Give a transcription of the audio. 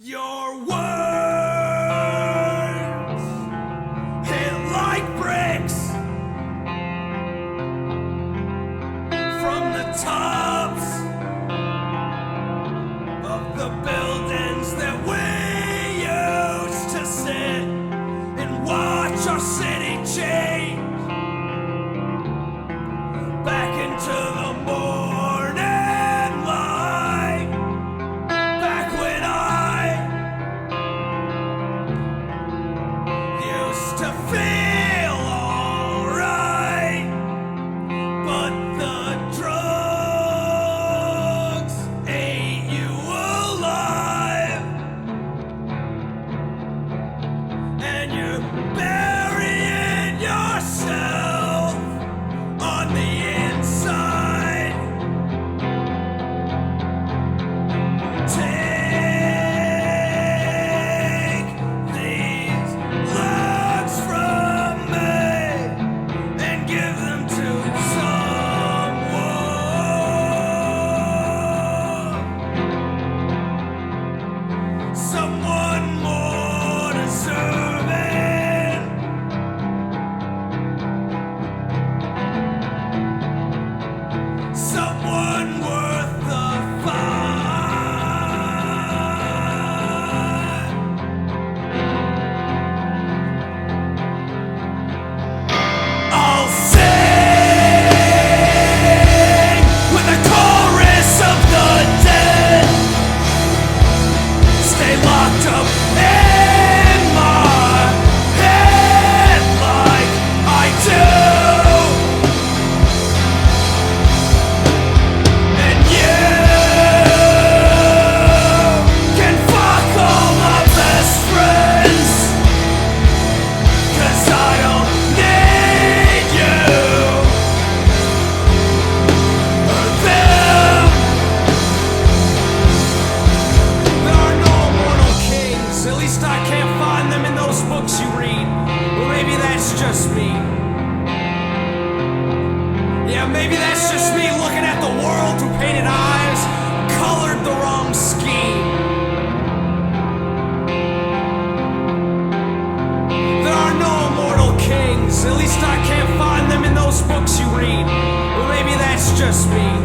Your words hit like bricks from the tops of the buildings that we used to sit and watch our city change back into the morning light. Back when I used to feel alright, but the drugs ate you alive, and you're burying yourself on the inside. Take these lugs from me and give them to someone more deserving. Someone worth the fight. I'll sing with the chorus of the dead. Stay locked up in my head like I do. And you can fuck all my best friends, 'cause I don't need you or them. There are no immortal kings, at least I can't find them in those books you read. Or maybe that's just me. Yeah, maybe that's just me looking at the world through painted eyes, colored the wrong scheme. There are no immortal kings, at least I can't find them in those books you read. Or maybe that's just me.